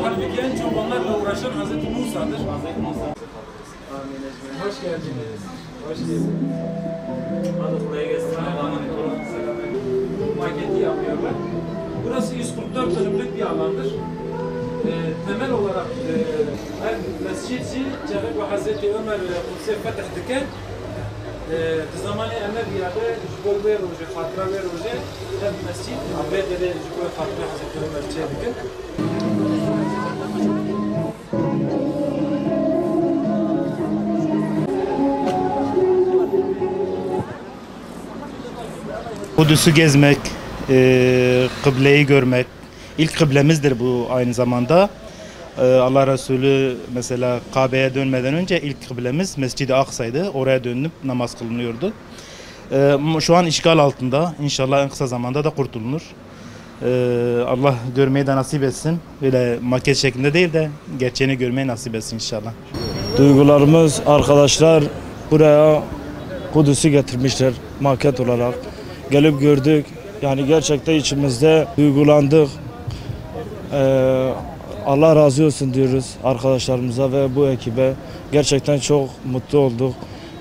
Halbuki en çok onlarla uğraşan Hazreti Musa'dır. Hoş geldiniz. Hoş geldiniz. Hadi buraya gelsin. Maketi yapıyorlar. Burası 144 dönümlük bir alandır. Temel olarak her mescidci Cenab-ı Hazreti Ömer ve Kudüs'e fetih diken zamanı emir yerde jibol ve roje, hatıra ve roje hem mescid abedede jibol hatıra Hazreti Ömer çevirin. Kudüs'ü gezmek, kıbleyi görmek, ilk kıblemizdir bu aynı zamanda. Allah Resulü mesela Kabe'ye dönmeden önce ilk kıblemiz Mescid-i Aksa'ydı. Oraya dönüp namaz kılınıyordu. Şu an işgal altında. İnşallah en kısa zamanda da kurtulunur. Allah görmeyi de nasip etsin. Böyle maket şeklinde değil de gerçeğini görmeyi nasip etsin inşallah. Duygularımız, arkadaşlar buraya Kudüs'ü getirmişler maket olarak. Gelip gördük. Yani gerçekten içimizde duygulandık. Allah razı olsun diyoruz arkadaşlarımıza ve bu ekibe. Gerçekten çok mutlu olduk.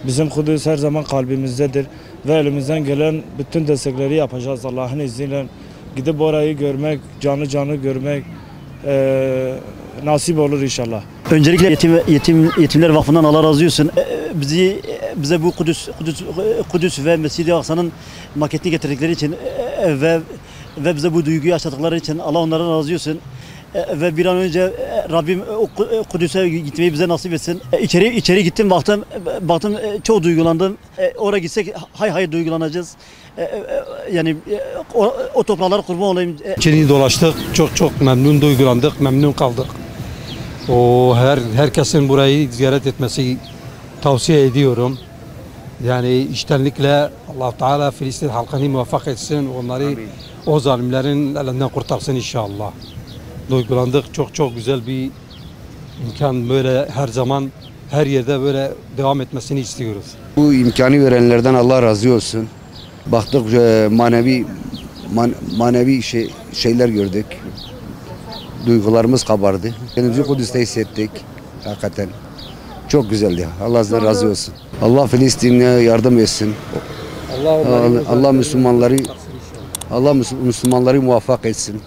Bizim Kudüs her zaman kalbimizdedir. Ve elimizden gelen bütün destekleri yapacağız Allah'ın izniyle. Gidip orayı görmek, canlı görmek nasip olur inşallah. Öncelikle Yetimler Vakfı'ndan Allah razı olsun. Bize bu Kudüs ve Mescid-i Aksa'nın maketini getirdikleri için ve bize bu duyguyu yaşattıkları için Allah onlara razı olsun. Ve bir an önce Rabbim Kudüs'e gitmeyi bize nasip etsin. İçeri gittim, baktım çok duygulandım. Oraya gitsek hay duygulanacağız. Yani o topraklara kurban olayım. İçeriği dolaştık, çok memnun duygulandık, memnun kaldık. Herkesin burayı ziyaret etmesi tavsiye ediyorum. Yani içtenlikle Allah Teala Filistin halkını muvaffak etsin, onları o zalimlerin elinden kurtarsın inşallah. Duygulandık, çok güzel bir imkan, böyle her zaman her yerde böyle devam etmesini istiyoruz. Bu imkanı verenlerden Allah razı olsun. Baktık manevi şeyler gördük. Duygularımız kabardı. Kendimizi Kudüs'te hissettik. Hakikaten çok güzeldi. Allah razı olsun. Allah Filistin'e yardım etsin. Allah Müslümanları muvaffak etsin.